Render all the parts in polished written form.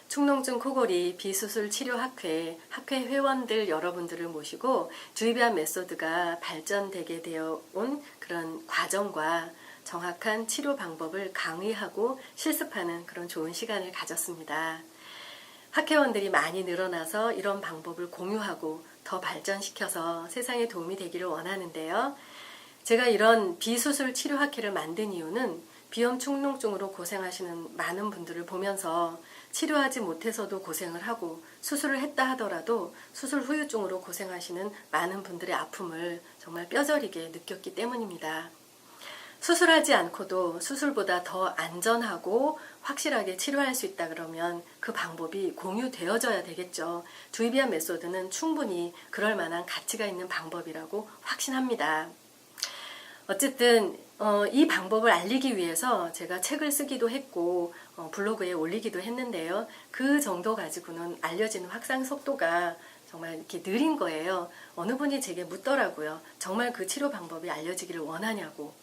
축농증 코골이 비수술 치료학회 학회 회원들 여러분들을 모시고 주입비한 메소드가 발전되게 되어 온 그런 과정과 정확한 치료 방법을 강의하고 실습하는 그런 좋은 시간을 가졌습니다. 학회원들이 많이 늘어나서 이런 방법을 공유하고 더 발전시켜서 세상에 도움이 되기를 원하는데요. 제가 이런 비수술 치료학회를 만든 이유는 비염 축농증으로 고생하시는 많은 분들을 보면서 치료하지 못해서도 고생을 하고 수술을 했다 하더라도 수술 후유증으로 고생하시는 많은 분들의 아픔을 정말 뼈저리게 느꼈기 때문입니다. 수술하지 않고도 수술보다 더 안전하고 확실하게 치료할 수 있다 그러면 그 방법이 공유되어져야 되겠죠. 주입비한 메소드는 충분히 그럴 만한 가치가 있는 방법이라고 확신합니다. 어쨌든 이 방법을 알리기 위해서 제가 책을 쓰기도 했고 블로그에 올리기도 했는데요. 그 정도 가지고는 알려지는 확산 속도가 정말 이렇게 느린 거예요. 어느 분이 제게 묻더라고요. 정말 그 치료 방법이 알려지기를 원하냐고.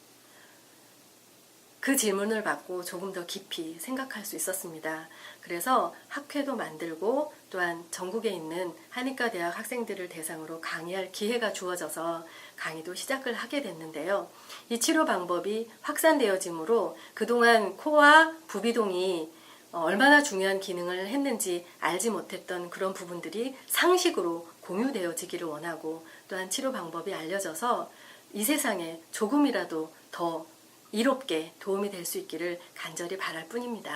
그 질문을 받고 조금 더 깊이 생각할 수 있었습니다. 그래서 학회도 만들고 또한 전국에 있는 한의과 대학 학생들을 대상으로 강의할 기회가 주어져서 강의도 시작을 하게 됐는데요. 이 치료 방법이 확산되어지므로 그동안 코와 부비동이 얼마나 중요한 기능을 했는지 알지 못했던 그런 부분들이 상식으로 공유되어지기를 원하고 또한 치료 방법이 알려져서 이 세상에 조금이라도 더 이롭게 도움이 될 수 있기를 간절히 바랄 뿐입니다.